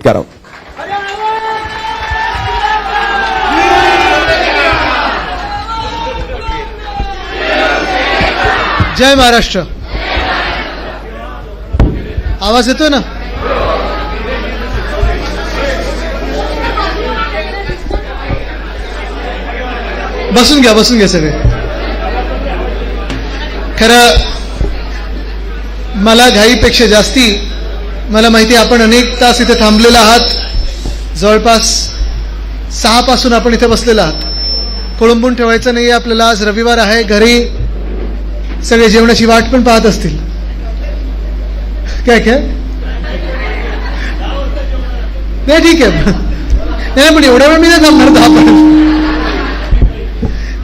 करावं. जय महाराष्ट्र. आवाज येतोय ना? बसून घ्या सगळे. खरं मला घाईपेक्षा जास्ती मला माहिती आपण अनेक तास इथे थांबलेला आहात. जवळपास 6 पासून आपण इथे बसलेला आहात. खोळंबून ठेवायचं नाही आपल्याला. आज रविवार आहे. घरी सगळे जेवणाची वाट पण पाहत असतील. काय नाही ठीक आहे. नाही पण एवढ्या वेळ मी नाही थांबणार 10 पर्यंत.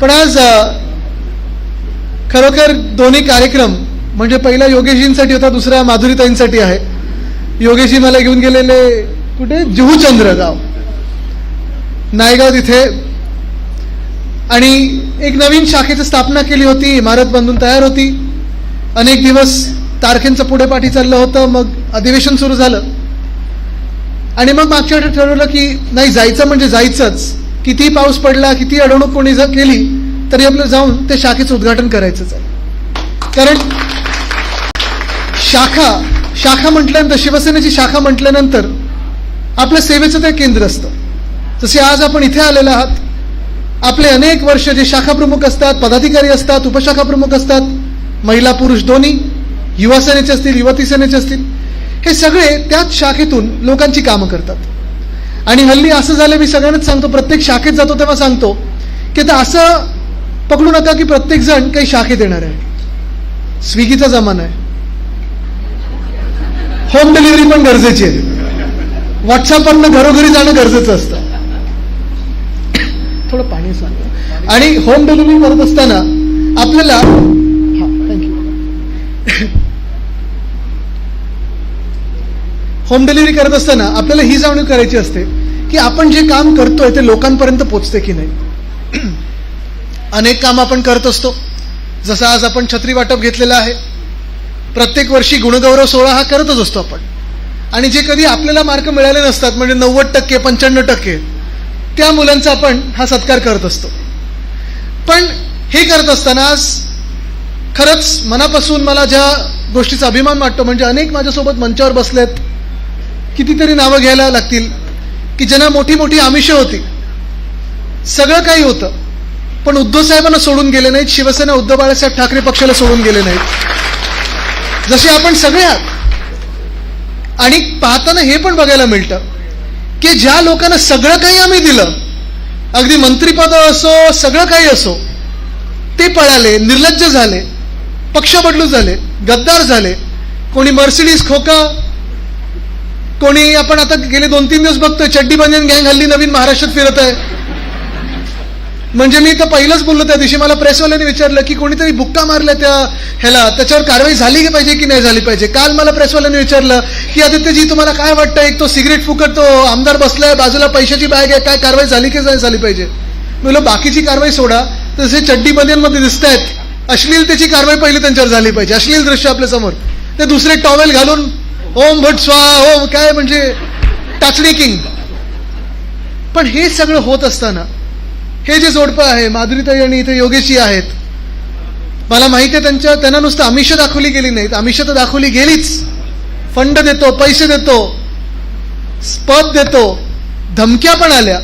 पण आज खरोखर दोन्ही कार्यक्रम म्हणजे पहिला योगेशजींसाठी होता, दुसरा माधुरीताईंसाठी आहे. योगेशजी मला घेऊन गेलेले कुठे? जुहूचंद्र गाव, नायगाव तिथे. आणि एक नवीन शाखेची स्थापना केली होती. इमारत बांधून तयार होती. अनेक दिवस तारखेंचं पुढे पाठी चाललं होतं. मग अधिवेशन सुरू झालं आणि मग मागच्या वेळी ठरवलं की नाही, जायचं म्हणजे जायचंच. किती पाऊस पडला, किती अडवणूक कोणी केली तरी आपल्याला जाऊन ते शाखेचं उद्घाटन करायचंच आहे. कारण शाखा म्हटल्यानंतर, शिवसेनेची शाखा म्हटल्यानंतर आपल्या सेवेचं ते केंद्र असतं. जसे आज आपण इथे आलेले आहात, आपले अनेक वर्ष जे शाखा प्रमुख असतात, पदाधिकारी असतात, उपशाखा प्रमुख असतात, महिला पुरुष दोन्ही, युवा सेनेचे असतील, युवती सेनेचे असतील, हे सगळे त्याच शाखेतून लोकांची कामं करतात. आणि हल्ली असं झालं, मी सगळ्यांनाच सांगतो, प्रत्येक शाखेत जातो तेव्हा सांगतो की आता असं पकडू नका की प्रत्येक जण काही शाखेत येणार आहे. स्विगीचा जमाना आहे. होम डिलिव्हरी पण गरजेची आहे. व्हॉट्सअपवरनं घरोघरी जाणं गरजेचं असतं. थोडं पाणी सांग. आणि होम डिलिव्हरी करत असताना आपल्याला होम डिलिव्हरी करत असताना आपल्याला ही जाणीव करायची असते की आपण जे काम करतोय ते लोकांपर्यंत पोचते की नाही. अनेक काम आपण करत असतो. जसं आज आपण छत्री वाटप घेतलेलं आहे. प्रत्येक वर्षी गुणगौरव सोहळा हा करतच असतो आपण. आणि जे कधी आपल्याला मार्क मिळाले नसतात, म्हणजे 90%, 95%, त्या मुलांचा आपण हा सत्कार करत असतो. पण हे करत असताना आज खरंच मनापासून मला ज्या गोष्टीचा अभिमान वाटतो, म्हणजे अनेक माझ्यासोबत मंचावर बसलेत, कितीतरी नावं घ्यायला लागतील की ज्यांना मोठी मोठी आमिषं होती, सगळं काही होतं, पण उद्धव साहेबांना सोडून गेले नाहीत. शिवसेना उद्धव बाळासाहेब ठाकरे पक्षाला सोडून गेले नाहीत, जसे आपण सगळे आहात. आणि पाहताना हे पण बघायला मिळतं की ज्या लोकांना सगळं काही आम्ही दिलं, अगदी मंत्रिपद असो, सगळं काही असो, ते पळाले, निर्लज्ज झाले, पक्ष बदलू झाले, गद्दार झाले. कोणी मर्सिडीज खोका, कोणी आपण आता गेले 2-3 दिवस बघतोय चड्डी बनियन गँग हल्ली नवीन महाराष्ट्रात फिरत आहे. म्हणजे मी तर पहिलंच बोललो त्या दिवशी, मला प्रेसवाल्याने विचारलं की कोणीतरी बुक्का मारला त्या ह्याला, त्याच्यावर कारवाई झाली पाहिजे की नाही झाली पाहिजे. काल मला प्रेसवाल्याने विचारलं की आदित्यजी तुम्हाला काय वाटतं, एक तो सिगरेट फुकट तो आमदार बसलाय, बाजूला पैशाची बॅग आहे, काय कारवाई झाली की नाही झाली पाहिजे. मी बोललो बाकीची कारवाई सोडा, तसे चड्डी बनियनमध्ये दिसत आहेत, अश्लीलतेची कारवाई पहिली त्यांच्यावर झाली पाहिजे. अश्लील दृश्य आपल्या समोर, ते दुसरे टॉवेल घालून ओम भट स्वाहा, ओम काय म्हणजे टाचणी किंग. पण हे सगळं होत असताना हे जे जोडपं आहे, माधुरीताई आणि इथे योगेशजी आहेत, मला माहिती आहे त्यांना नुसतं आमिषं दाखवली गेली नाहीत, आमिषं तर दाखवली गेलीच. फंड देतो, पैसे देतो, पद देतो, धमक्या पण आल्या,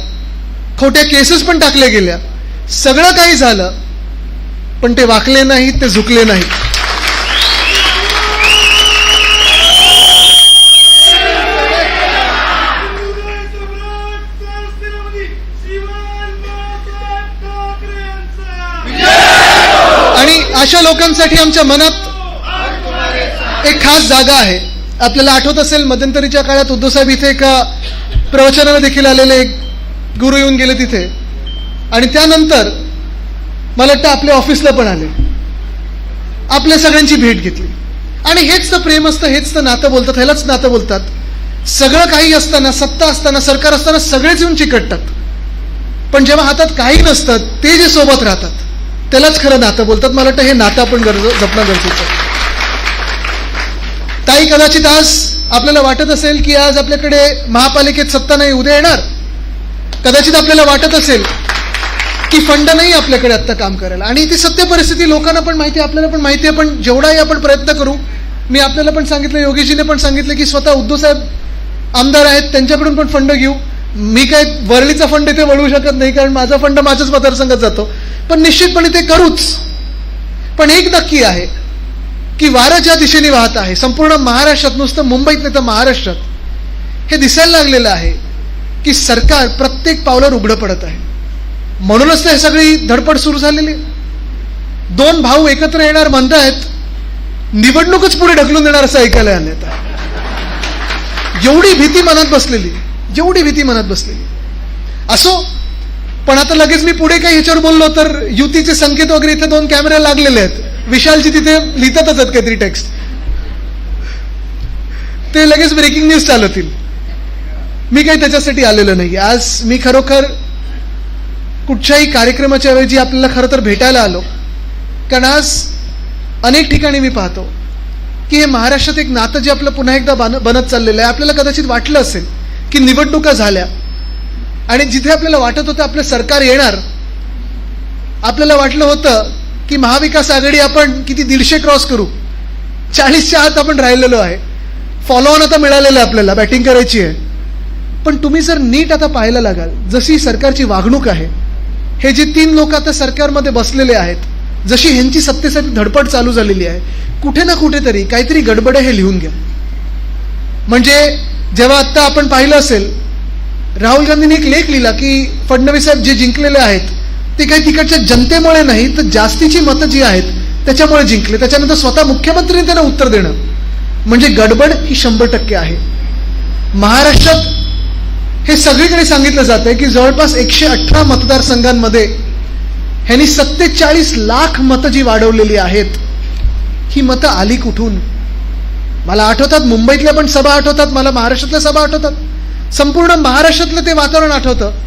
खोट्या केसेस पण टाकल्या गेल्या, सगळं काही झालं, पण ते वाकले नाहीत, ते झुकले नाहीत. आणि अशा लोकांसाठी आमच्या मनात एक खास जागा आहे. आपल्याला आठवत असेल, मध्यंतरीच्या काळात उद्धवसाहेब इथे एका प्रवचनाला देखील आलेले एक गुरु येऊन गेले तिथे. आणि त्यानंतर मला वाटतं आपल्या ऑफिसला पण आले, आपल्या सगळ्यांची भेट घेतली. आणि हेच तर प्रेम असतं, हेच तर नातं बोलतात, ह्यालाच नातं बोलतात. सगळं काही असताना, सत्ता असताना, सरकार असताना सगळेच येऊन चिकटतात, पण जेव्हा हातात काही नसतं ते जे सोबत राहतात त्यालाच खरं नातं बोलतात. मला वाटतं हे नातं आपण जपणं गरजेचं आहे. ताई कदाचित आज आपल्याला वाटत असेल की आज आपल्याकडे महापालिकेत सत्ता नाही, उद्या येणार. कदाचित आपल्याला वाटत असेल की फंड नाही आपल्याकडे आत्ता काम करायला, आणि ती सत्य परिस्थिती लोकांना पण माहिती आहे, आपल्याला पण माहिती आहे. पण जेवढाही आपण प्रयत्न करू, मी आपल्याला पण सांगितलं, योगीजीने पण सांगितलं की स्वतः उद्धव साहेब आमदार आहेत, त्यांच्याकडून पण फंड घेऊ. मी काय वरळीचा फंड इथे वळवू शकत नाही, कारण माझा फंड माझ्याच मतदारसंघात जातो, पण निश्चितपणे ते करूच. पण एक नक्की आहे की वारं ज्या दिशेने वाहत आहे संपूर्ण महाराष्ट्रात, नुसतं मुंबईत नाही तर महाराष्ट्रात हे दिसायला लागलेलं आहे की सरकार प्रत्येक पावलावर उघडं पडत आहे. म्हणूनच तर सगळी धडपड सुरू झालेली. दोन भाऊ एकत्र येणार म्हणतायत, निवडणूकच पुढे ढकलून देणार असं ऐकायला आलं. एवढी भीती मनात बसलेली, एवढी भीती मनात बसलेली. असो, पण आता लगेच मी पुढे काही ह्याच्यावर बोललो तर युतीचे संकेत वगैरे इथे 2 कॅमेरे लागलेले आहेत. विशालजी तिथे लिहितातच आहेत काहीतरी टेक्स्ट, ते लगेच ब्रेकिंग न्यूज चालवतील. मी काही त्याच्यासाठी आलेलो नाही. आज मी खरोखर कुठच्याही कार्यक्रमाच्या ऐवजी आपल्याला खरं तर भेटायला आलो, कारण आज अनेक ठिकाणी मी पाहतो की हे महाराष्ट्रात एक नातं जे आपलं पुन्हा एकदा बनत चाललेलं आहे. आपल्याला कदाचित वाटलं असेल की निवडणुका झाल्या आणि जिथे आपल्याला वाटत होतं आपलं सरकार येणार, आपल्याला वाटलं होतं की महाविकास आघाडी आपण किती 150 क्रॉस करू, 40च्या आत आपण राहिलेलो आहे, फॉलो ऑन आता मिळालेलं आहे, आपल्याला बॅटिंग करायची आहे. पण तुम्ही जर नीट आता पाहायला लागाल जशी सरकारची वागणूक आहे, हे जे 3 लोक आता सरकारमध्ये बसलेले आहेत, जशी ह्यांची सत्तेसाठी धडपड चालू झालेली आहे, कुठे ना कुठेतरी काहीतरी गडबड आहे हे लिहून घ्या. म्हणजे जेव्हा आत्ता आपण पाहिलं असेल, राहुल गांधींनी एक लेख लिहिला की फडणवीस साहेब जे जिंकलेले आहेत ते काही तिकडच्या जनतेमुळे नाही तर जास्तीची मतं जी आहेत त्याच्यामुळे जिंकले. त्याच्यानंतर स्वतः मुख्यमंत्र्यांनी त्यांना उत्तर देणं, म्हणजे गडबड ही 100% आहे. महाराष्ट्रात हे सगळीकडे सांगितलं जात आहे की जवळपास 118 मतदारसंघांमध्ये ह्यांनी 47 लाख मतं जी वाढवलेली आहेत, ही मतं आली कुठून? मला आठवतात मुंबईतल्या पण सभा आठवतात, मला महाराष्ट्रातल्या सभा आठवतात, संपूर्ण महाराष्ट्रातलं ते वातावरण आठवतं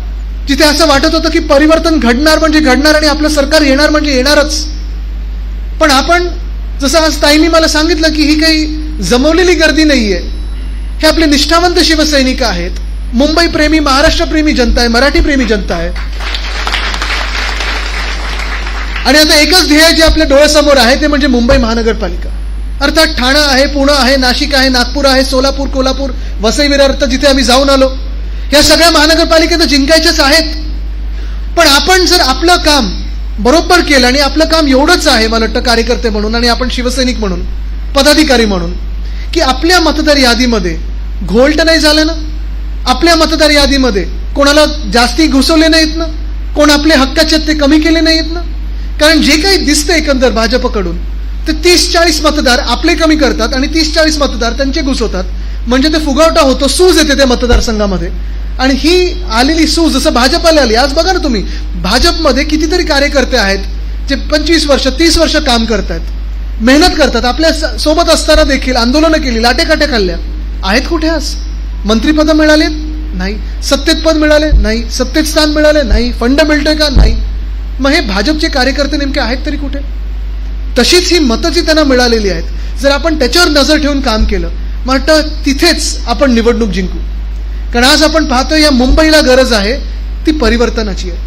जिथे असं वाटत होतं की परिवर्तन घडणार म्हणजे घडणार आणि आपलं सरकार येणार म्हणजे येणारच. पण आपण जसं आज ताईंनी मला सांगितलं की ही काही जमवलेली गर्दी नाहीये, हे आपले निष्ठावंत शिवसैनिक आहेत, मुंबई प्रेमी, महाराष्ट्र प्रेमी जनता आहे, मराठी प्रेमी जनता आहे. आणि आता एकच ध्येय जे आपल्या डोळ्यासमोर आहे ते म्हणजे मुंबई महानगरपालिका. अर्थात ठाणा आहे, पुणे आहे, नाशिक आहे, नागपूर आहे, सोलापूर, कोल्हापूर, वसई विरार, जिथे आम्ही जाऊन आलो, या सगळ्या महानगरपालिका जिंकायच्याच आहेत. पण आपण जर आपलं काम बरोबर केलं, आणि आपलं काम एवढंच आहे मला वाटतं कार्यकर्ते म्हणून आणि आपण शिवसैनिक म्हणून, पदाधिकारी म्हणून, की आपल्या मतदार यादीमध्ये घोळ तर नाही झालं ना, आपल्या मतदार यादीमध्ये कोणाला जास्ती घुसवले नाहीत ना, कोण आपले हक्काचे ते कमी केले नाहीत ना. कारण जे काही दिसतं एकंदर भाजपकडून ते 30-40 मतदार आपले कमी करतात आणि 30-40 मतदार त्यांचे घुसवतात, म्हणजे ते फुगवटा होतो, सूज येते त्या मतदारसंघामध्ये. आणि ही आलेली सूज जसं भाजपला आली, आज बघा ना तुम्ही, भाजपमध्ये कितीतरी कार्यकर्ते आहेत जे 25 वर्ष 30 वर्ष काम करतात, मेहनत करतात, आपल्या सोबत असताना देखील आंदोलनं केली, लाटेकाटे खाल्ल्या, आहेत कुठे आज? मंत्रिपद मिळाले नाही, सत्तेत पद मिळाले नाही, सत्तेत स्थान मिळाले नाही, फंड मिळतोय का नाही. मग हे भाजपचे कार्यकर्ते नेमके आहेत तरी कुठे? तशीच ही मतं जी त्यांना मिळालेली आहेत, जर आपण त्याच्यावर नजर ठेवून काम केलं, मला वाटतं तिथेच आपण निवडणूक जिंकू. कारण आज आपण पाहतो या मुंबईला गरज आहे ती परिवर्तनाची आहे.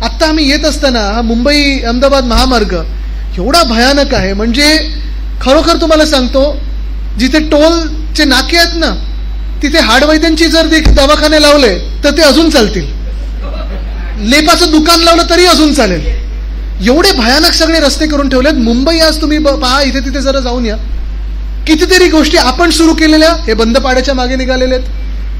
आत्ता आम्ही येत असताना हा मुंबई अहमदाबाद महामार्ग एवढा भयानक आहे, म्हणजे खरोखर तुम्हाला सांगतो, जिथे टोलचे नाके आहेत ना तिथे हाडवैद्यांची जर दवाखाने लावले तर ते अजून चालतील, लेपाचं दुकान लावलं तरी अजून चालेल, एवढे भयानक सगळे रस्ते करून ठेवलेत. मुंबई आज तुम्ही पहा, इथे तिथे जरा जाऊन या, कितीतरी गोष्टी आपण सुरू केलेल्या हे बंद पाडायच्या मागे निघालेले आहेत.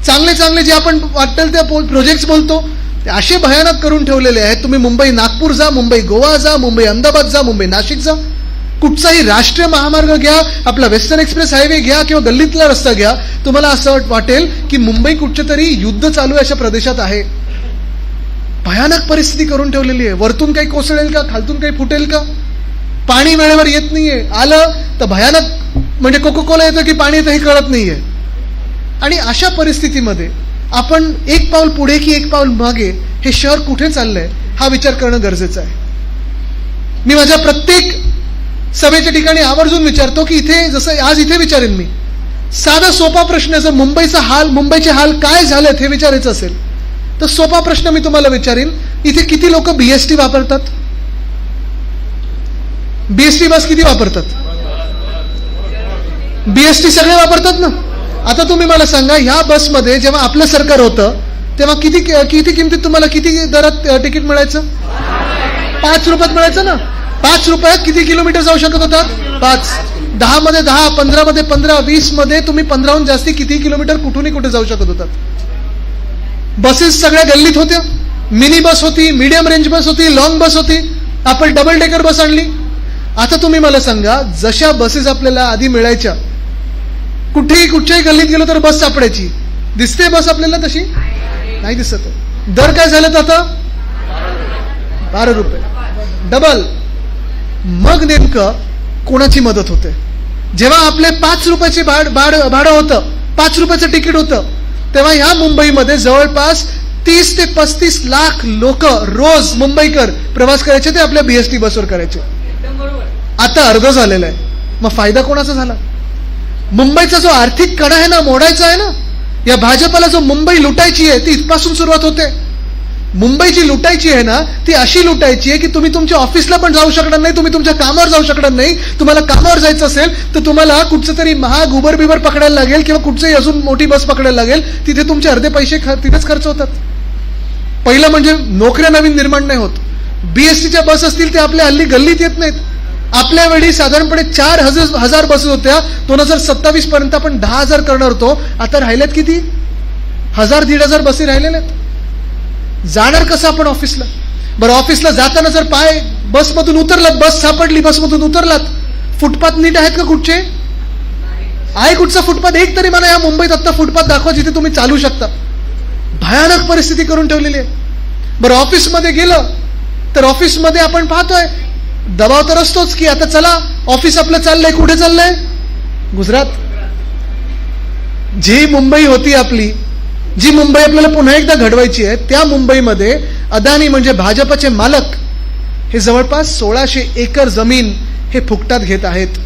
चांगले चांगले जे आपण वाटेल त्या प्रोजेक्ट्स बोलतो ते असे भयानक करून ठेवलेले आहेत. तुम्ही मुंबई नागपूर जा, मुंबई गोवा जा, मुंबई अहमदाबाद जा, मुंबई नाशिक जा, कुठचाही राष्ट्रीय महामार्ग घ्या, आपला वेस्टर्न एक्सप्रेस हायवे घ्या किंवा गल्लीतला रस्ता घ्या, तुम्हाला असं वाटेल की मुंबई कुठच्या तरी युद्ध चालू आहे अशा प्रदेशात आहे. भयानक परिस्थिती करून ठेवलेली आहे. वरतून काही कोसळेल का, खालतून काही फुटेल का, पाणी वेळेवर येत नाहीये, आलं तर भयानक, म्हणजे कोकोकोला येतं की पाणी येतं हे कळत नाहीये. आणि अशा परिस्थितीमध्ये आपण एक पाऊल पुढे की एक पाऊल मागे, हे शहर कुठे चाललंय हा विचार करणं गरजेचं आहे. मी माझ्या प्रत्येक सभेच्या ठिकाणी आवर्जून विचारतो की इथे, जसं आज इथे विचारेन मी साधा सोपा प्रश्न, जर मुंबईचे हाल काय झालेत हे विचारायचं असेल तर सोपा प्रश्न मी तुम्हाला विचारीन, इथे किती लोक बीएसटी वापरतात? बीएसटी बस किती वापरतात? बीएसटी सगळे वापरतात ना. आता तुम्ही मला सांगा, ह्या बसमध्ये जेव्हा आपलं सरकार होतं तेव्हा किती किमतीत तुम्हाला किती दरात तिकीट मिळायचं? 5 रुपयात मिळायचं ना. 5 रुपयात किती किलोमीटर जाऊ शकत होतात? 5. 10 मध्ये 10, 15 मध्ये 15, 20 मध्ये तुम्ही 15हून जास्ती किती किलोमीटर कुठूनही कुठे जाऊ शकत होतात. बसेस सगळ्या गल्लीत होत्या. मिनी बस होती, मीडियम रेंज बस होती, लॉंग बस होती. आपण डबल डेकर बस आणली. आता तुम्ही मला सांगा, जशा बसेस आपल्याला आधी मिळायच्या, कुठच्याही गल्लीत गेलो तर बस सापडायची. दिसते बस आपल्याला तशी? नाही दिसत. दर काय झालेत आता? 12 रुपये डबल. मग नेमकं कोणाची मदत होते? जेव्हा आपले 5 रुपयाचे भाडं होतं, 5 रुपयाचं तिकीट होतं, तेव्हा ह्या मुंबईमध्ये जवळपास 30 ते 35 लाख लोक रोज मुंबईकर प्रवास करायचे, ते आपल्या बीएसटी बसवर करायचे. आता अर्ध झालेलं आहे. मग फायदा कोणाचा झाला? मुंबईचा जो आर्थिक कडा आहे ना, मोडायचा आहे ना. या भाजपला जो मुंबई लुटायची आहे ती इथपासून सुरुवात होते. मुंबई जी लुटायची आहे ना, ती अशी लुटायची आहे की तुम्ही तुमच्या ऑफिसला पण जाऊ शकणार नाही, तुम्ही तुमच्या कामावर जाऊ शकणार नाही. तुम्हाला कामावर जायचं असेल तर तुम्हाला कुठचं तरी महाग उबर बिबर पकडायला लागेल किंवा कुठचंही अजून मोठी बस पकडायला लागेल. तिथे तुमचे अर्धे पैसे तिथेच खर्च होतात. पहिलं म्हणजे नोकऱ्या नवीन निर्माण नाही होत. बीएसटीच्या बस असतील ते आपल्या हल्ली गल्लीत येत नाहीत. आपल्या वेळी साधारणपणे 4,000 बसेस होत्या. 2027 पर्यंत आपण 10,000 करणार होतो. आता राहिल्यात किती? 1,000-1,500 बसेस राहिलेल्या आहेत. जाणार कसं आपण ऑफिसला? बरं, ऑफिसला जाताना जर पाय बसमधून उतरलात, बस सापडली, बसमधून उतरलात, फुटपाथ नीट आहेत का? कुठचे आहे? कुठचा फुटपाथ? एक तरी मला या मुंबईत आत्ता फुटपाथ दाखवा जिथे तुम्ही चालू शकता. भयानक परिस्थिती करून ठेवलेली आहे. बरं, ऑफिसमध्ये गेलं तर ऑफिसमध्ये आपण पाहतोय दबाव तर असतोच की आता चला ऑफिस आपलं चाललंय. कुठे चाललंय? गुजरात. जी मुंबई होती आपली, जी मुंबई आपल्याला पुन्हा एकदा घडवायची आहे, त्या मुंबईमध्ये अदानी म्हणजे भाजपचे मालक हे जवळपास 1600 एकर जमीन हे फुकटात घेत आहेत.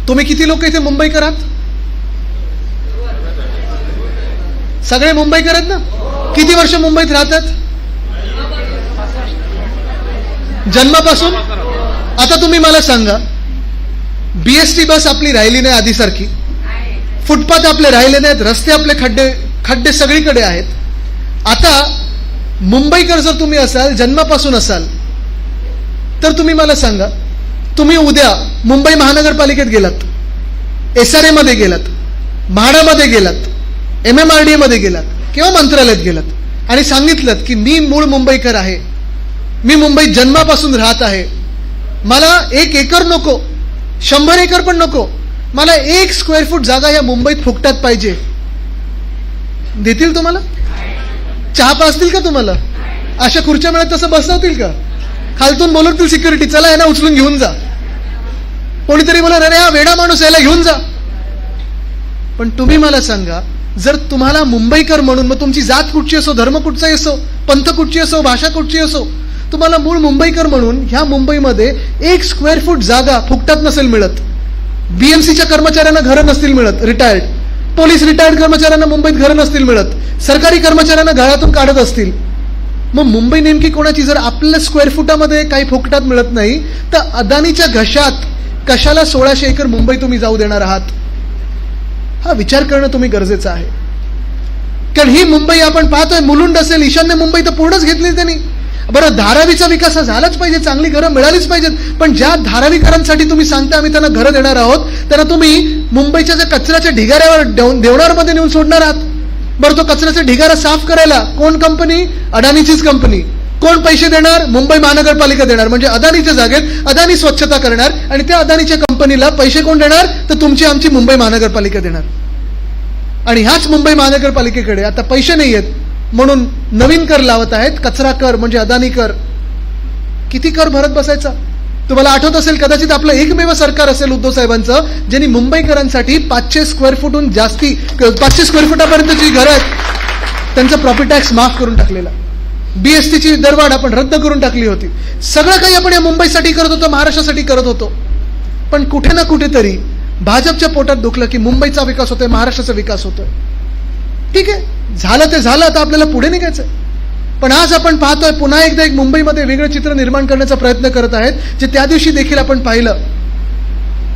तुम्ही किती लोक इथे मुंबईकर आहात? सगळे मुंबईकर आहेत ना? किती वर्ष मुंबईत राहतात? जन्मापासून. आता तुम्ही मला सांगा, बीएसटी बस आपली राहिली नाही आधीसारखी, फुटपाथ आपले राहिले नाहीत, रस्ते आपले खड्डे सगळीकडे आहेत. आता मुंबईकर जर तुम्ही असाल, जन्मापासून असाल, तर तुम्ही मला सांगा, तुम्ही उद्या मुंबई महानगरपालिकेत गेलात, SRA मध्ये गेलात, म्हाडामध्ये गेलात, MMRDA मध्ये गेलात किंवा मंत्रालयात गेलात आणि सांगितलं की मी मूळ मुंबईकर आहे, मी मुंबईत जन्मापासून राहत आहे, मला 1 एकर नको, 100 एकर पण नको, मला 1 स्क्वेअर फूट जागा या मुंबईत फुकटात पाहिजे, देतील तुम्हाला? चहा पाजतील का तुम्हाला? अशा खुर्च्या मिळत तसं बसवतील का? खालतून बोलवतील सिक्युरिटी, चला यांना उचलून घेऊन जा. कोणीतरी बोला अरे हा वेडा माणूस याला घेऊन जा. पण तुम्ही मला सांगा, जर तुम्हाला मुंबईकर म्हणून, मग तुमची जात कुठची असो, धर्म कुठचाही असो, पंथ कुठची असो, भाषा कुठची असो, तुम्हाला मूळ मुंबईकर म्हणून ह्या मुंबईमध्ये 1 स्क्वेअर फूट जागा फुकटात नसेल मिळत, BMCच्या कर्मचाऱ्यांना घरं नसतील मिळत, रिटायर्ड पोलीस रिटायर्ड कर्मचाऱ्यांना मुंबईत घरं नसतील मिळत, सरकारी कर्मचाऱ्यांना घरातून काढत असतील, मग मुंबई नेमकी कोणाची? जर आपल्या स्क्वेअर फुटामध्ये काही फुकटात मिळत नाही तर अदानीच्या घशात कशाला 1600 एकर मुंबई तुम्ही जाऊ देणार आहात? हा विचार करणं तुम्ही गरजेचं आहे. कारण ही मुंबई आपण पाहतोय, मुलुंड असेल, ईशान्य मुंबई तर पूर्णच घेतली त्यांनी. बरं, धारावीचा विकास हा झालाच पाहिजे, चांगली घरं मिळालीच पाहिजेत, पण ज्या धारावीकरांसाठी तुम्ही सांगता आम्ही त्यांना घरं देणार आहोत, त्यांना तुम्ही मुंबईच्या ज्या कचऱ्याच्या ढिगाऱ्यावर देवनारमध्ये नेऊन सोडणार आहात. बरं, तो कचऱ्याचा ढिगारा साफ करायला कोण कंपनी? अदानीचीच कंपनी. कोण पैसे देणार? मुंबई महानगरपालिका देणार. म्हणजे अदानीच्या जागेत अदानी स्वच्छता करणार आणि त्या अदानीच्या कंपनीला पैसे कोण देणार? तर तुमची आमची मुंबई महानगरपालिका देणार. आणि ह्याच मुंबई महानगरपालिकेकडे आता पैसे नाही आहेत म्हणून नवीन कर लावत आहेत, कचरा कर म्हणजे अदानी कर. किती कर भरत बसायचा? तुम्हाला आठवत असेल कदाचित आपलं एकमेव सरकार असेल उद्धव साहेबांचं, ज्यांनी मुंबईकरांसाठी 500 स्क्वेअर फूटहून जास्ती, 500 स्क्वेअर फुटापर्यंतची घरं आहेत त्यांचा प्रॉपर्टी टॅक्स माफ करून टाकलेला. BSTची दरवाढ आपण रद्द करून टाकली होती. सगळं काही आपण या मुंबईसाठी करत होतो, महाराष्ट्रासाठी करत होतो. पण कुठे ना कुठेतरी भाजपच्या पोटात दुखलं की मुंबईचा विकास होतोय, महाराष्ट्राचा विकास होतोय. ठीक आहे, झालं ते झालं, आता आपल्याला पुढे निघायचंय. पण आज आपण पाहतोय पुन्हा एकदा एक मुंबईमध्ये वेगळं चित्र निर्माण करण्याचा प्रयत्न करत आहेत, जे त्या दिवशी देखील आपण पाहिलं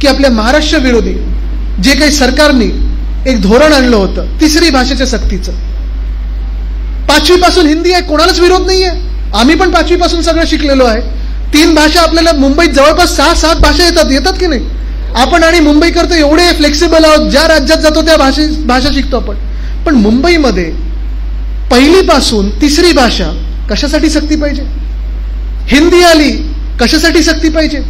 की आपल्या महाराष्ट्र विरोधी जे काही सरकारने एक धोरण आणलं होतं तिसरी भाषेच्या सक्तीचं. 5वी पासून हिंदी आहे, कोणालाच विरोध नाहीये. आम्ही पण 5वी पासून सगळं शिकलेलो आहे. 3 भाषा आपल्याला मुंबईत जवळपास 6-7 भाषा येतात की नाही. आपण आणि मुंबईकर तर एवढे फ्लेक्सिबल आहोत, ज्या राज्यात जातो त्या भाषा शिकतो आपण. पण मुंबईमध्ये 1ली पासून 3री भाषा कशासाठी सक्ती पाहिजे? हिंदी आली कशासाठी सक्ती पाहिजे?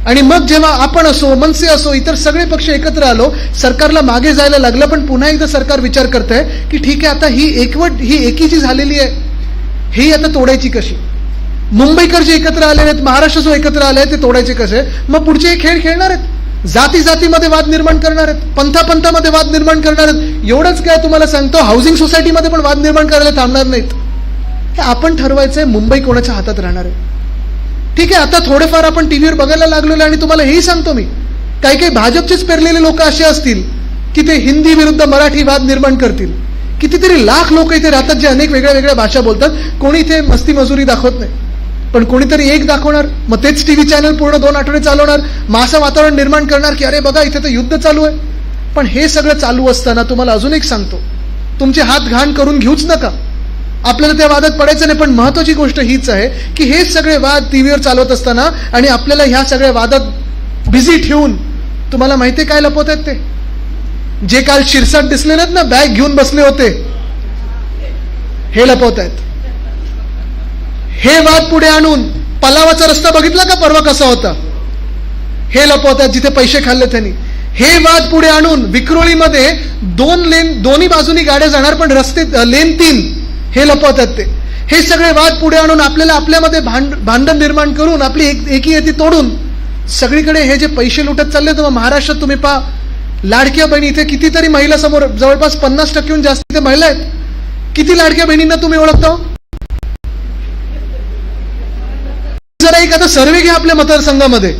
आणि मग जेव्हा आपण असो, मनसे असो, इतर सगळे पक्ष एकत्र आलो, सरकारला मागे जायला लागलं. पण पुन्हा एकदा सरकार विचार करतंय की ठीक आहे, आता ही एकी जी झालेली आहे ही आता तोडायची कशी? मुंबईकर जे एकत्र आलेले आहेत, महाराष्ट्र जो एकत्र आले आहेत, ते तोडायचे कसे? मग पुढचे हे खेळ खेळणार आहेत, जातीमध्ये वाद निर्माण करणार आहेत, पंथामध्ये वाद निर्माण करणार आहेत. एवढंच काय तुम्हाला सांगतो, हाऊसिंग सोसायटीमध्ये पण वाद निर्माण करायला थांबणार नाहीत. हे आपण ठरवायचंय मुंबई कोणाच्या हातात राहणार आहे. ठीक आहे, आता थोडेफार आपण टीव्हीवर बघायला लागलेलो. आणि तुम्हाला हेही सांगतो मी, काही भाजपचेच पेरलेले लोक असे असतील की ते हिंदी विरुद्ध मराठी वाद निर्माण करतील. कितीतरी लाख लोक इथे राहतात जे अनेक वेगळ्या वेगळ्या भाषा बोलतात. कोणी इथे मस्ती मजुरी दाखवत नाही, पण कोणीतरी एक दाखवणार, मग तेच टीव्ही चॅनल पूर्ण 2 आठवडे चालवणार, मग असं वातावरण निर्माण करणार की अरे बघा इथे तर युद्ध चालू आहे. पण हे सगळं चालू असताना तुम्हाला अजून एक सांगतो, तुमचे हात घाण करून घेऊच नका. आपल्याला त्या वादात पडायचं नाही. पण महत्वाची गोष्ट हीच आहे की हे सगळे वाद टीव्हीवर चालवत असताना आणि आपल्याला ह्या सगळ्या वादात बिझी ठेवून तुम्हाला माहितीये काय लपवत आहेत ते? जे काल शिरसाट दिसले नाहीत ना, बॅग घेऊन बसले होते, हे लपवत आहेत. हे वाद पुढे आणून पलावाचा रस्ता बघितला का परवा कसा होता, हे लपवत आहेत, जिथे पैसे खाल्ले त्यांनी. हे वाद पुढे आणून विक्रोळीमध्ये 2 लेन दोन्ही बाजूनी गाड्या जाणार पण रस्ते लेन 3, हे लपवत आहेत ते. हे सगळे वाद पुढे आणून आपल्याला आपल्यामध्ये भांडण निर्माण करून आपली एकी तोडून सगळीकडे हे जे पैसे लुटत चालले. तर महाराष्ट्रात तुम्ही पहा, लाडक्या बहिणी, इथे कितीतरी महिला समोर, जवळपास 50%हून जास्त इथे महिला आहेत. किती लाडक्या बहिणींना तुम्ही ओळखता? जरा एक आता सर्वे घ्या आपल्या मतदारसंघामध्ये.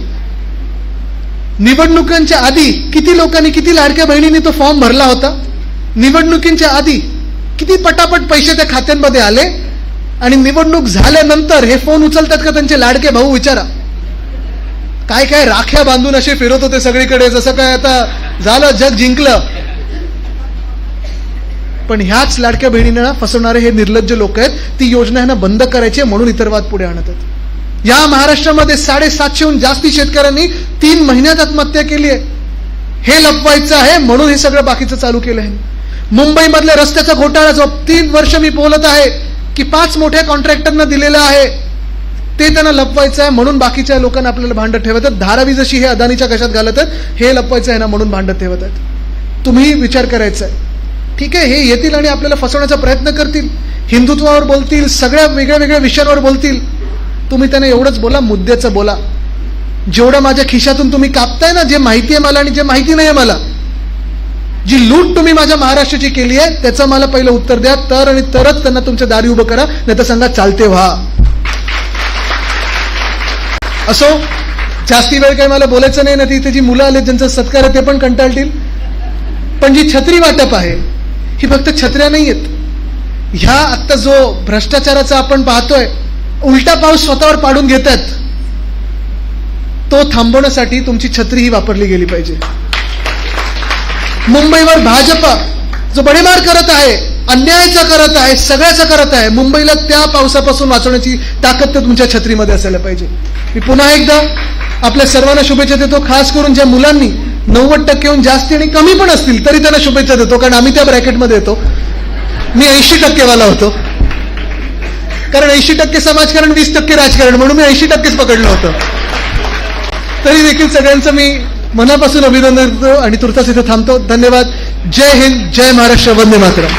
निवडणुकांच्या आधी किती लोकांनी, किती लाडक्या बहिणींनी तो फॉर्म भरला होता? निवडणुकींच्या आधी किती पटापट पैसे त्या खात्यांमध्ये आले? आणि निवडणूक झाल्यानंतर हे फोन उचलतात का त्यांचे लाडके भाऊ? विचारा. काय काय राख्या बांधून असे फिरत होते सगळीकडे, जसं काय आता झालं जग जिंकलं. पण ह्याच लाडक्या बहिणींना फसवणारे हे निर्लज्ज लोक आहेत. ती योजना ह्यांना बंद करायची म्हणून इतर वाद पुढे आणत आहेत. या महाराष्ट्रामध्ये 750हून जास्ती शेतकऱ्यांनी 3 महिन्यात आत्महत्या केली आहे. हे लपवायचं आहे म्हणून हे सगळं बाकीचं चालू केलं आहे. मुंबईमधल्या रस्त्याचा घोटाळा जो 3 वर्ष मी बोलत आहे की 5 मोठ्या कॉन्ट्रॅक्टरना दिलेला आहे, ते त्यांना लपवायचं आहे म्हणून बाकीच्या लोकांना आपल्याला भांडत ठेवत आहेत. धारावी जशी हे अदानीच्या कशात घालत आहेत, हे लपवायचं आहे ना म्हणून भांडत ठेवत आहेत. तुम्ही विचार करायचा आहे. ठीक आहे, हे येतील आणि आपल्याला फसवण्याचा प्रयत्न करतील, हिंदुत्वावर बोलतील, सगळ्या वेगळ्या वेगळ्या विषयांवर बोलतील. तुम्ही त्यांना एवढंच बोला, मुद्द्याचं बोला. जेवढं माझ्या खिशातून तुम्ही कापताय ना, जे माहिती आहे मला आणि जे माहिती नाही आहे मला, जी लूट तुम्ही माझ्या महाराष्ट्राची केली आहे, त्याचं मला पहिलं उत्तर द्या. तर आणि तरच त्यांना तुमच्या दारी उभं करा, नाही तर सांगा चालते व्हा. असो, जास्ती वेळ काही मला बोलायचं नाही ना. इथे जी मुलं आले ज्यांचा सत्कार आहे ते पण कंटाळतील. पण जी छत्री वाटप आहे ही फक्त छत्र्या नाही आहेत. ह्या आत्ता जो भ्रष्टाचाराचा आपण पाहतोय, उलटा पाऊस स्वतःवर पाडून घेतात, तो थांबवण्यासाठी तुमची छत्री ही वापरली गेली पाहिजे. मुंबईवर भाजप जो बडेमार करत आहे, अन्यायाचा करत आहे, सगळ्याचा करत आहे, मुंबईला त्या पावसापासून वाचवण्याची ताकद तर तुमच्या छत्रीमध्ये असायला पाहिजे. मी पुन्हा एकदा आपल्या सर्वांना शुभेच्छा देतो. खास करून ज्या मुलांनी 90%हून जास्ती आणि कमी पण असतील तरी त्यांना शुभेच्छा देतो, कारण आम्ही त्या ब्रॅकेटमध्ये येतो. मी 80% वाला होतो, कारण 80% समाजकारण, 20% राजकारण, म्हणून मी 80%च पकडलं होतं. तरी देखील सगळ्यांचं मी मनापासून अभिनंदन करतो आणि तुर्तास इथे थांबतो. धन्यवाद. जय हिंद, जय महाराष्ट्र, वंदे मातरम.